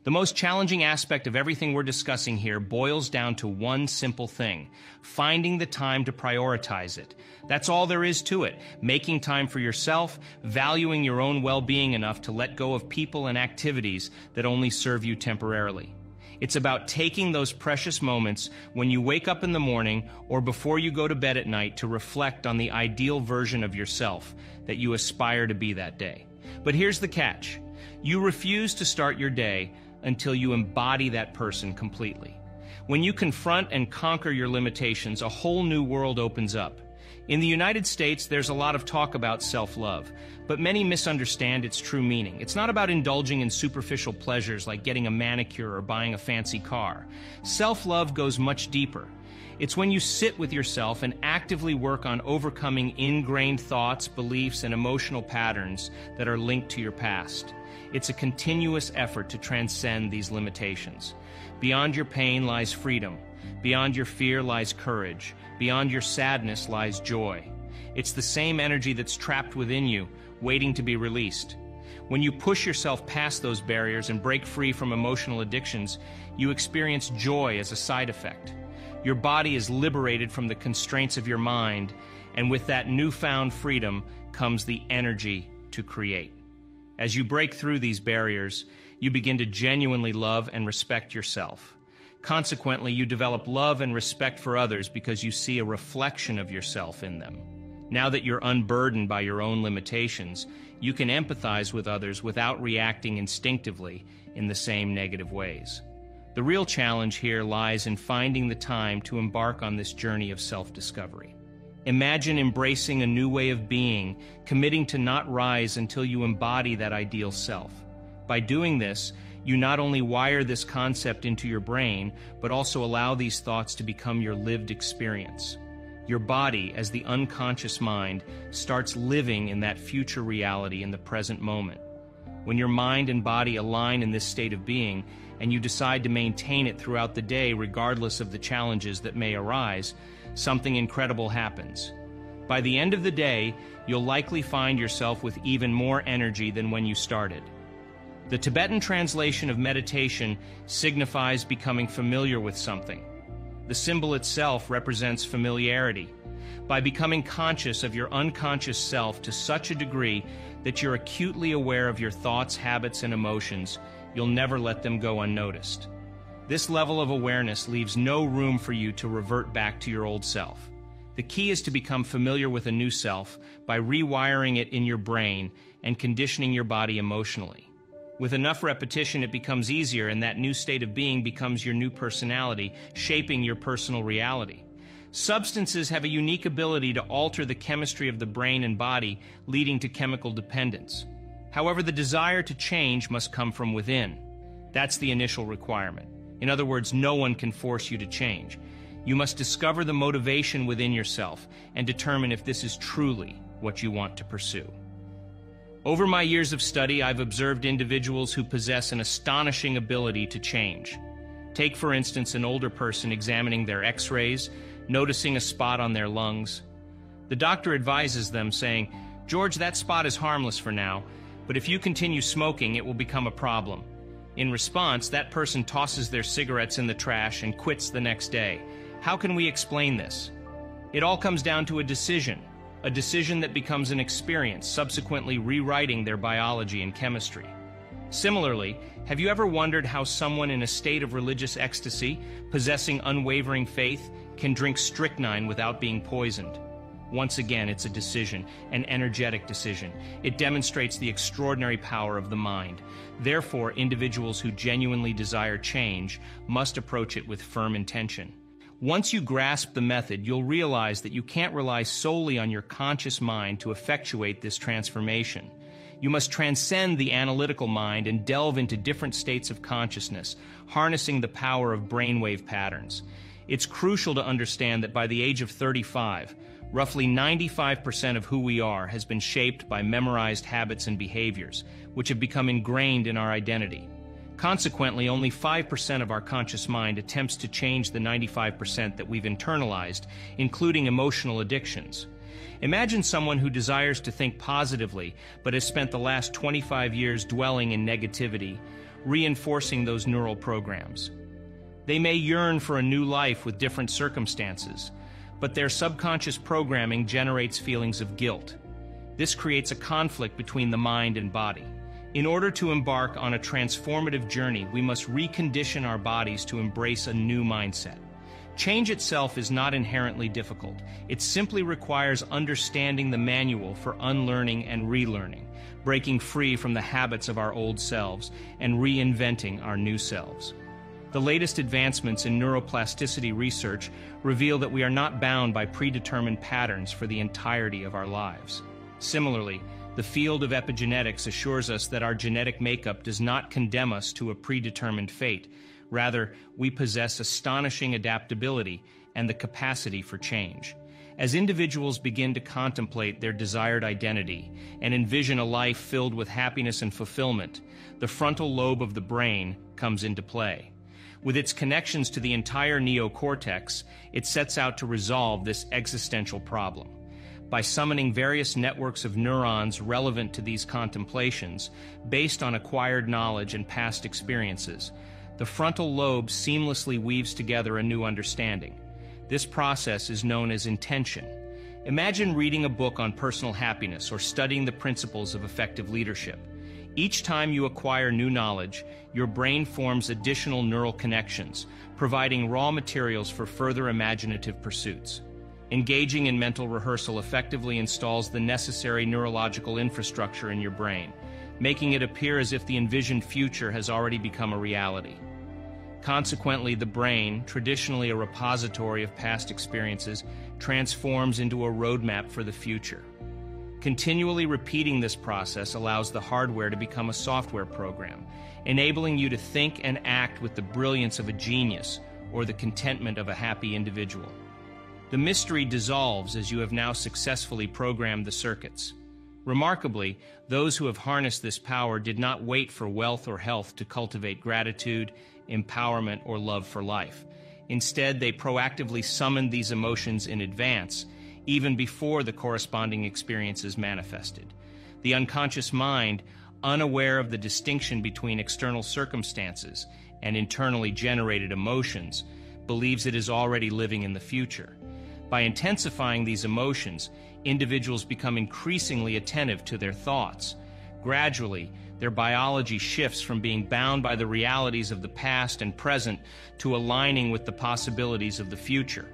The most challenging aspect of everything we're discussing here boils down to one simple thing: finding the time to prioritize it. That's all there is to it: making time for yourself, valuing your own well-being enough to let go of people and activities that only serve you temporarily. It's about taking those precious moments when you wake up in the morning or before you go to bed at night to reflect on the ideal version of yourself that you aspire to be that day. But here's the catch: you refuse to start your day until you embody that person completely. When you confront and conquer your limitations, a whole new world opens up. In the United States, there's a lot of talk about self-love, but many misunderstand its true meaning. It's not about indulging in superficial pleasures like getting a manicure or buying a fancy car. Self-love goes much deeper. It's when you sit with yourself and actively work on overcoming ingrained thoughts, beliefs, and emotional patterns that are linked to your past. It's a continuous effort to transcend these limitations. Beyond your pain lies freedom. Beyond your fear lies courage. Beyond your sadness lies joy. It's the same energy that's trapped within you, waiting to be released. When you push yourself past those barriers and break free from emotional addictions, you experience joy as a side effect. Your body is liberated from the constraints of your mind, and with that newfound freedom comes the energy to create. As you break through these barriers, you begin to genuinely love and respect yourself. Consequently, you develop love and respect for others because you see a reflection of yourself in them. Now that you're unburdened by your own limitations, you can empathize with others without reacting instinctively in the same negative ways. The real challenge here lies in finding the time to embark on this journey of self-discovery. Imagine embracing a new way of being, committing to not rise until you embody that ideal self. By doing this, you not only wire this concept into your brain, but also allow these thoughts to become your lived experience. Your body, as the unconscious mind, starts living in that future reality in the present moment. When your mind and body align in this state of being, and you decide to maintain it throughout the day regardless of the challenges that may arise, something incredible happens. By the end of the day, you'll likely find yourself with even more energy than when you started. The Tibetan translation of meditation signifies becoming familiar with something. The symbol itself represents familiarity. By becoming conscious of your unconscious self to such a degree that you're acutely aware of your thoughts, habits, and emotions, you'll never let them go unnoticed. This level of awareness leaves no room for you to revert back to your old self. The key is to become familiar with a new self by rewiring it in your brain and conditioning your body emotionally. With enough repetition, it becomes easier, and that new state of being becomes your new personality, shaping your personal reality. Substances have a unique ability to alter the chemistry of the brain and body, leading to chemical dependence. However, the desire to change must come from within. That's the initial requirement. In other words, no one can force you to change. You must discover the motivation within yourself and determine if this is truly what you want to pursue. Over my years of study, I've observed individuals who possess an astonishing ability to change. Take, for instance, an older person examining their x-rays, noticing a spot on their lungs. The doctor advises them, saying, "George, that spot is harmless for now, but if you continue smoking, it will become a problem." In response, that person tosses their cigarettes in the trash and quits the next day. How can we explain this? It all comes down to a decision that becomes an experience, subsequently rewriting their biology and chemistry. Similarly, have you ever wondered how someone in a state of religious ecstasy, possessing unwavering faith, can drink strychnine without being poisoned? Once again, it's a decision, an energetic decision. It demonstrates the extraordinary power of the mind. Therefore, individuals who genuinely desire change must approach it with firm intention. Once you grasp the method, you'll realize that you can't rely solely on your conscious mind to effectuate this transformation. You must transcend the analytical mind and delve into different states of consciousness, harnessing the power of brainwave patterns. It's crucial to understand that by the age of 35, roughly 95% of who we are has been shaped by memorized habits and behaviors, which have become ingrained in our identity. Consequently, only 5% of our conscious mind attempts to change the 95% that we've internalized, including emotional addictions. Imagine someone who desires to think positively, but has spent the last 25 years dwelling in negativity, reinforcing those neural programs. They may yearn for a new life with different circumstances, but their subconscious programming generates feelings of guilt. This creates a conflict between the mind and body. In order to embark on a transformative journey, we must recondition our bodies to embrace a new mindset. Change itself is not inherently difficult. It simply requires understanding the manual for unlearning and relearning, breaking free from the habits of our old selves and reinventing our new selves. The latest advancements in neuroplasticity research reveal that we are not bound by predetermined patterns for the entirety of our lives. Similarly, the field of epigenetics assures us that our genetic makeup does not condemn us to a predetermined fate. Rather, we possess astonishing adaptability and the capacity for change. As individuals begin to contemplate their desired identity and envision a life filled with happiness and fulfillment, the frontal lobe of the brain comes into play. With its connections to the entire neocortex, it sets out to resolve this existential problem. By summoning various networks of neurons relevant to these contemplations, based on acquired knowledge and past experiences, the frontal lobe seamlessly weaves together a new understanding. This process is known as intention. Imagine reading a book on personal happiness or studying the principles of effective leadership. Each time you acquire new knowledge, your brain forms additional neural connections, providing raw materials for further imaginative pursuits. Engaging in mental rehearsal effectively installs the necessary neurological infrastructure in your brain, making it appear as if the envisioned future has already become a reality. Consequently, the brain, traditionally a repository of past experiences, transforms into a roadmap for the future. Continually repeating this process allows the hardware to become a software program, enabling you to think and act with the brilliance of a genius or the contentment of a happy individual. The mystery dissolves as you have now successfully programmed the circuits. Remarkably, those who have harnessed this power did not wait for wealth or health to cultivate gratitude, empowerment, or love for life. Instead, they proactively summoned these emotions in advance, even before the corresponding experiences manifested. The unconscious mind, unaware of the distinction between external circumstances and internally generated emotions, believes it is already living in the future. By intensifying these emotions, individuals become increasingly attentive to their thoughts. Gradually, their biology shifts from being bound by the realities of the past and present to aligning with the possibilities of the future.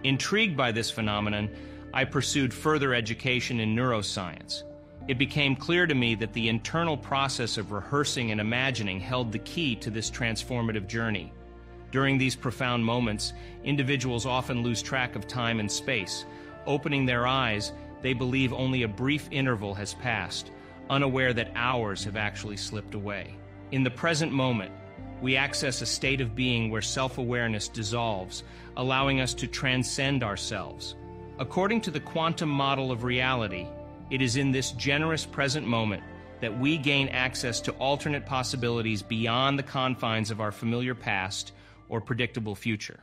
Intrigued by this phenomenon, I pursued further education in neuroscience. It became clear to me that the internal process of rehearsing and imagining held the key to this transformative journey. During these profound moments, individuals often lose track of time and space. Opening their eyes, they believe only a brief interval has passed, unaware that hours have actually slipped away. In the present moment, we access a state of being where self-awareness dissolves, allowing us to transcend ourselves. According to the quantum model of reality, it is in this generous present moment that we gain access to alternate possibilities beyond the confines of our familiar past or predictable future.